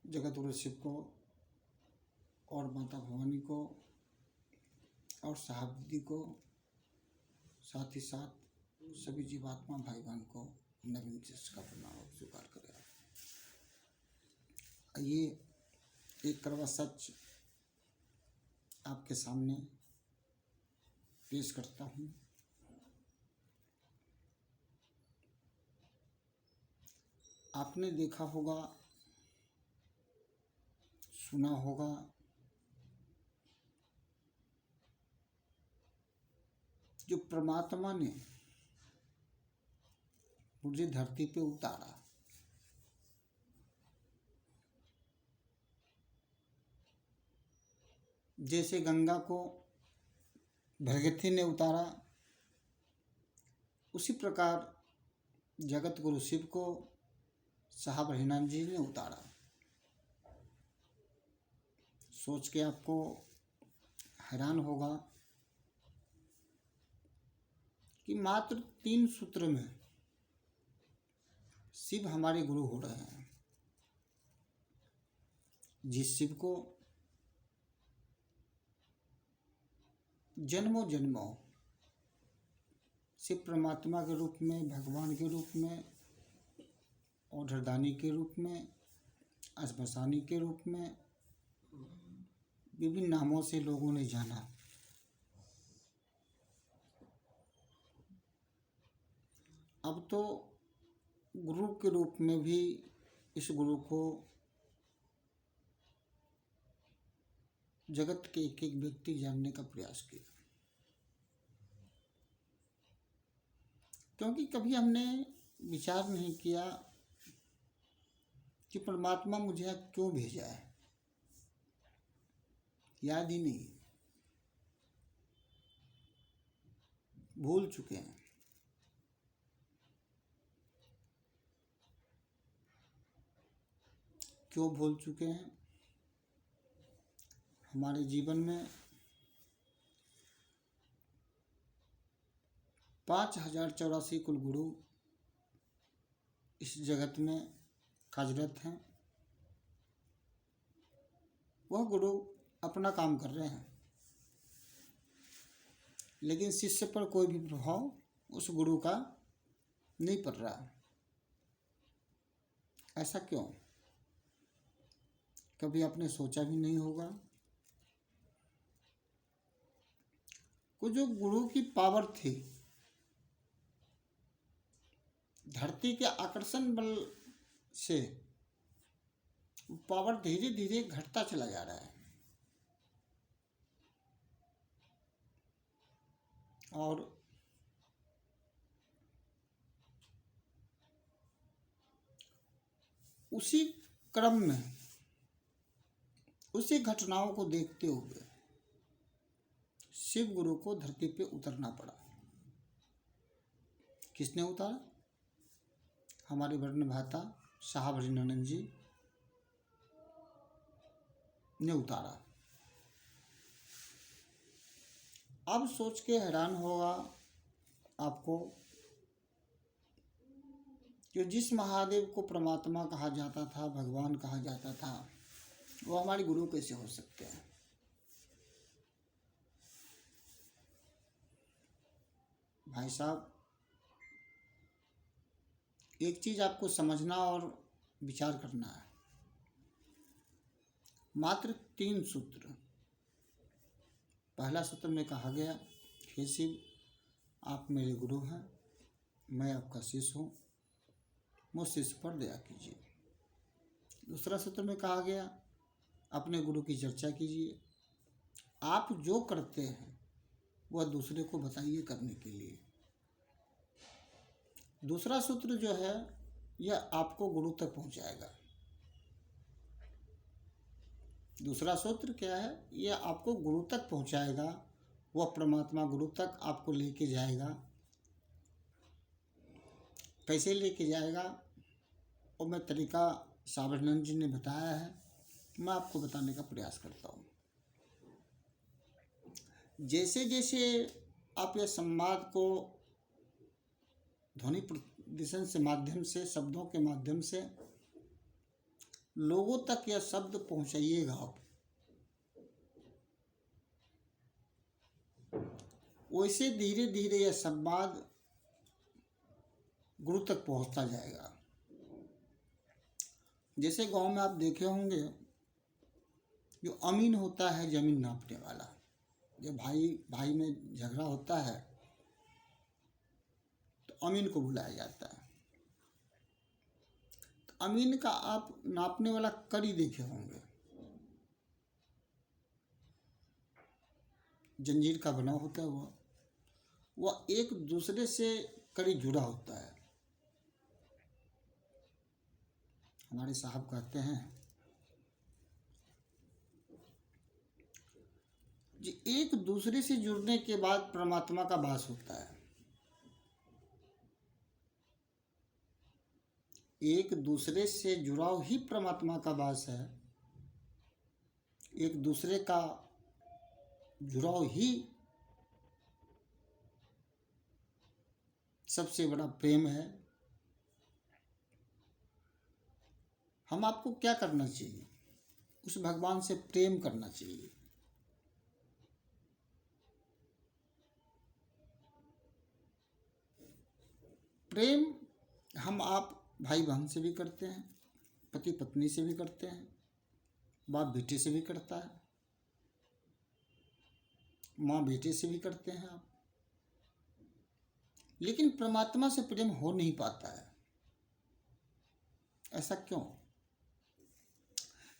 जगत गुरु शिव को और माता भवानी को और साहब दीदी को, साथ ही साथ सभी जीवात्मा भाई बहन को नवीन चेष्ट का प्रणाम स्वीकार करें। ये एक कड़वा सच आपके सामने पेश करता हूँ। आपने देखा होगा, सुना होगा, जो परमात्मा ने मुझे धरती पे उतारा, जैसे गंगा को भगीरथी ने उतारा, उसी प्रकार जगत गुरु शिव को साहब हरिनाथ जी ने उतारा। सोच के आपको हैरान होगा कि मात्र 3 सूत्र में शिव हमारे गुरु हो रहे हैं। जिस शिव को जन्मों जन्मों शिव परमात्मा के रूप में, भगवान के रूप में, औढ़रदानी के रूप में, अश्मशानी के रूप में, विभिन्न नामों से लोगों ने जाना। अब तो गुरु के रूप में भी इस गुरु को जगत के एक एक व्यक्ति जानने का प्रयास किया, क्योंकि कभी हमने विचार नहीं किया कि परमात्मा मुझे क्यों भेजा है। याद ही नहीं, भूल चुके हैं। क्यों भूल चुके हैं? हमारे जीवन में 5084 कुल गुरु इस जगत में कार्यरत हैं। वह गुरु अपना काम कर रहे हैं, लेकिन शिष्य पर कोई भी प्रभाव उस गुरु का नहीं पड़ रहा। ऐसा क्यों? कभी आपने सोचा भी नहीं होगा कि जो गुरु की पावर थी, धरती के आकर्षण बल से पावर धीरे धीरे घटता चला जा रहा है। और उसी क्रम में, उसी घटनाओं को देखते हुए शिव गुरु को धरती पे उतरना पड़ा। किसने उतारा? हमारे वर्ण भाता साहब हरिनाथ जी ने उतारा। अब सोच के हैरान होगा आपको कि जिस महादेव को परमात्मा कहा जाता था, भगवान कहा जाता था, वो हमारे गुरु कैसे हो सकते हैं? भाई साहब, एक चीज आपको समझना और विचार करना है। मात्र 3 सूत्र। पहला सूत्र में कहा गया, हे शिव, आप मेरे गुरु हैं, मैं आपका शिष्य हूँ, मुझ शिष्य पर दया कीजिए। दूसरा सूत्र में कहा गया, अपने गुरु की चर्चा कीजिए, आप जो करते हैं वह दूसरे को बताइए करने के लिए। दूसरा सूत्र जो है यह आपको गुरु तक पहुंचाएगा। दूसरा सूत्र क्या है? यह आपको गुरु तक पहुंचाएगा, वह परमात्मा गुरु तक आपको लेके जाएगा। कैसे लेके जाएगा और मैं तरीका साहब हरिनाथ जी ने बताया है, मैं आपको बताने का प्रयास करता हूँ। जैसे जैसे आप यह संवाद को ध्वनि प्रदर्शन से माध्यम से, शब्दों के माध्यम से लोगों तक यह शब्द पहुंचाइएगा आप। वैसे धीरे धीरे यह संवाद गुरु तक पहुंचता जाएगा। जैसे गांव में आप देखे होंगे, जो अमीन होता है जमीन नापने वाला, जब भाई भाई में झगड़ा होता है तो अमीन को बुलाया जाता है। तो अमीन का आप नापने वाला कड़ी देखे होंगे, जंजीर का बना होता है, वह एक दूसरे से कड़ी जुड़ा होता है। हमारे साहब कहते हैं कि एक दूसरे से जुड़ने के बाद परमात्मा का वास होता है। एक दूसरे से जुड़ाव ही परमात्मा का वास है। एक दूसरे का जुड़ाव ही सबसे बड़ा प्रेम है। हम आपको क्या करना चाहिए? उस भगवान से प्रेम करना चाहिए। प्रेम हम आप भाई बहन से भी करते हैं, पति पत्नी से भी करते हैं, बाप बेटे से भी करता है, माँ बेटे से भी करते हैं आप। लेकिन परमात्मा से प्रेम हो नहीं पाता है। ऐसा क्यों?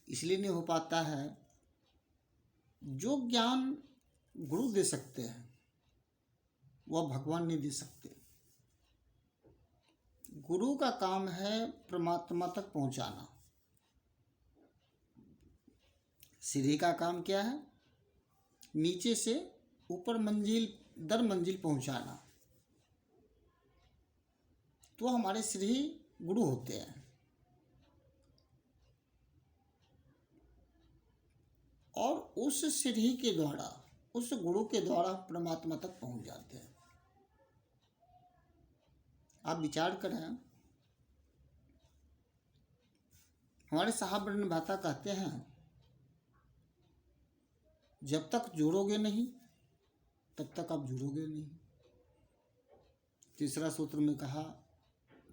इसलिए नहीं हो पाता है, जो ज्ञान गुरु दे सकते हैं वह भगवान नहीं दे सकते। गुरु का काम है परमात्मा तक पहुंचाना। सीढ़ी का काम क्या है? नीचे से ऊपर मंजिल दर मंजिल पहुंचाना। तो हमारे श्री गुरु होते हैं। और उस सीढ़ी के द्वारा, उस गुरु के द्वारा परमात्मा तक पहुंच जाते हैं। आप विचार करें, हमारे साहब ब्रह्म भाता कहते हैं, जब तक जुड़ोगे नहीं तब तक आप जुड़ोगे नहीं। तीसरा सूत्र में कहा,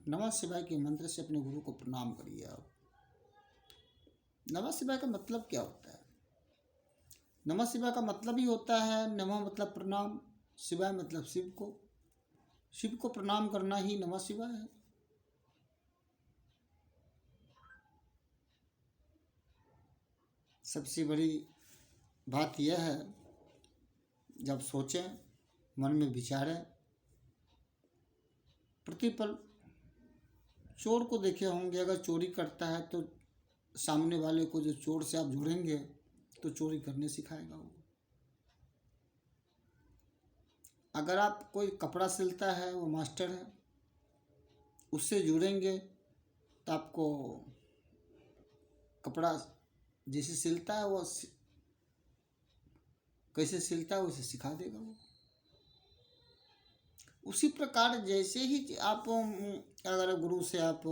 नमः शिवाय के मंत्र से अपने गुरु को प्रणाम करिए आप। नमः शिवाय का मतलब क्या होता है? नमः शिवाय का मतलब ही होता है, नमः मतलब प्रणाम, शिवाय मतलब शिव को। शिव को प्रणाम करना ही नमः शिवाय है। सबसे बड़ी बात यह है, जब सोचें, मन में विचारें, प्रतिपल चोर को देखे होंगे, अगर चोरी करता है तो सामने वाले को जो चोर से आप जुड़ेंगे तो चोरी करने सिखाएगा वो। अगर आप कोई कपड़ा सिलता है, वो मास्टर है, उससे जुड़ेंगे तो आपको कपड़ा जैसे सिलता है वो कैसे सिलता है उसे सिखा देगा वो। उसी प्रकार जैसे ही आप अगर गुरु से आप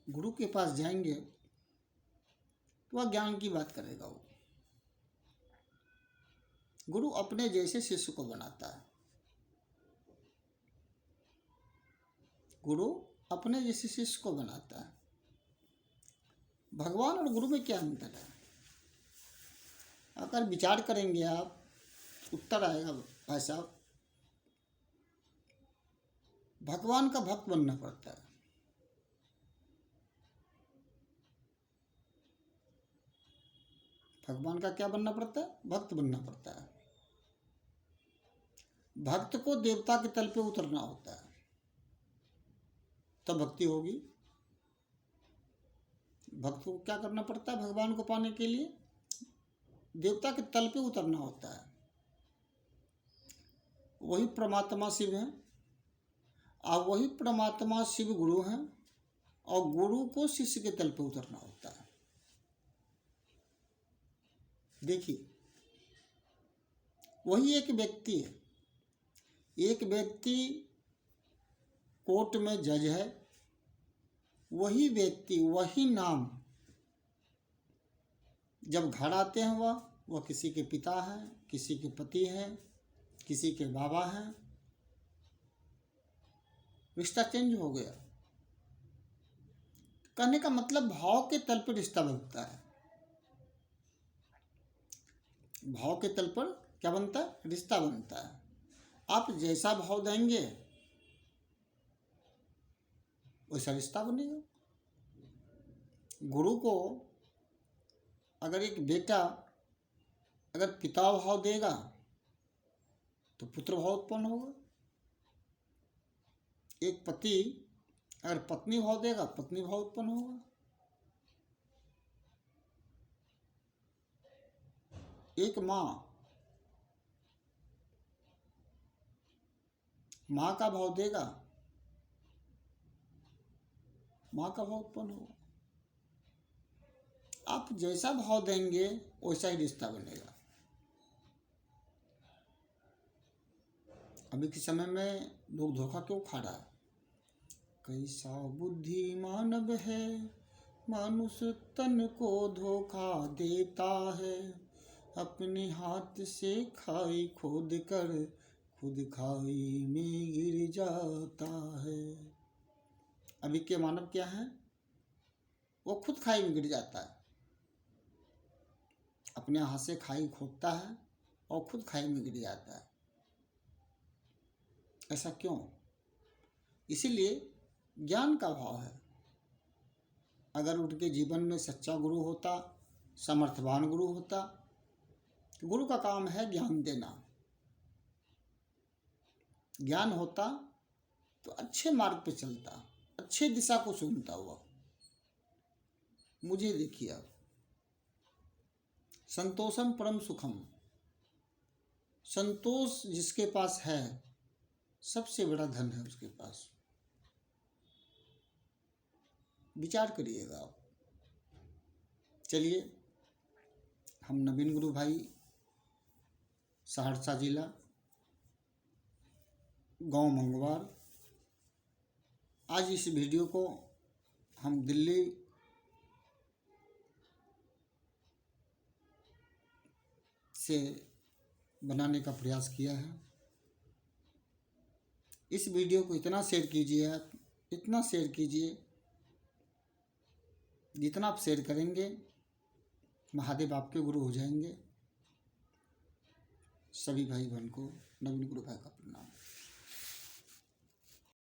गुरु के पास जाएंगे तो वह ज्ञान की बात करेगा वो। गुरु अपने जैसे शिष्य को बनाता है। गुरु अपने जैसे शिष्य को बनाता है। भगवान और गुरु में क्या अंतर है? अगर विचार करेंगे आप, उत्तर आएगा भाई साहब, भगवान का भक्त बनना पड़ता है। भगवान का क्या बनना पड़ता है? भक्त बनना पड़ता है। भक्त को देवता के तल पे उतरना होता है, तब भक्ति होगी। भक्त को क्या करना पड़ता है? भगवान को पाने के लिए देवता के तल पे उतरना होता है। वही परमात्मा शिव है, और वही परमात्मा शिव गुरु हैं, और गुरु को शिष्य के तल पे उतरना होता है। देखिए, वही एक व्यक्ति है। एक व्यक्ति कोर्ट में जज है, वही व्यक्ति, वही नाम जब घर आते हैं वह किसी के पिता हैं, किसी के पति हैं, किसी के बाबा हैं, रिश्ता चेंज हो गया। कहने का मतलब भाव के तल पर रिश्ता बनता है। भाव के तल पर क्या बनता है? रिश्ता बनता है। आप जैसा भाव देंगे वैसा रिश्ता बनेगा। गुरु को अगर एक बेटा अगर पिता भाव देगा तो पुत्र भाव उत्पन्न होगा। एक पति अगर पत्नी भाव देगा पत्नी भाव उत्पन्न होगा। एक माँ का भाव देगा, माँ का भाव उत्पन्न होगा। आप जैसा भाव देंगे वैसा ही रिश्ता बनेगा। अभी के समय में लोग धोखा क्यों खा रहा है? कैसा बुद्धि मानव है, मानुष तन को धोखा देता है। अपने हाथ से खाई खोद कर खुद खाई में गिर जाता है। अभी के मानव क्या है? वो खुद खाई में गिर जाता है। अपने हाथ से खाई खोदता है और खुद खाई में गिर जाता है। ऐसा क्यों? इसीलिए ज्ञान का भाव है। अगर उनके जीवन में सच्चा गुरु होता, समर्थवान गुरु होता, गुरु का काम है ज्ञान देना। ज्ञान होता तो अच्छे मार्ग पे चलता, अच्छे दिशा को चुनता हुआ। मुझे देखिए आप, संतोषम परम सुखम, संतोष जिसके पास है सबसे बड़ा धन है उसके पास। विचार करिएगा आप। चलिए, हम नवीन गुरु भाई, सहरसा जिला, गांव मंगवार, आज इस वीडियो को हम दिल्ली से बनाने का प्रयास किया है। इस वीडियो को इतना शेयर कीजिए आप, इतना शेयर कीजिए, जितना आप शेयर करेंगे महादेव आपके गुरु हो जाएंगे। सभी भाई बहन को नवीन गुरु भाई का प्रणाम।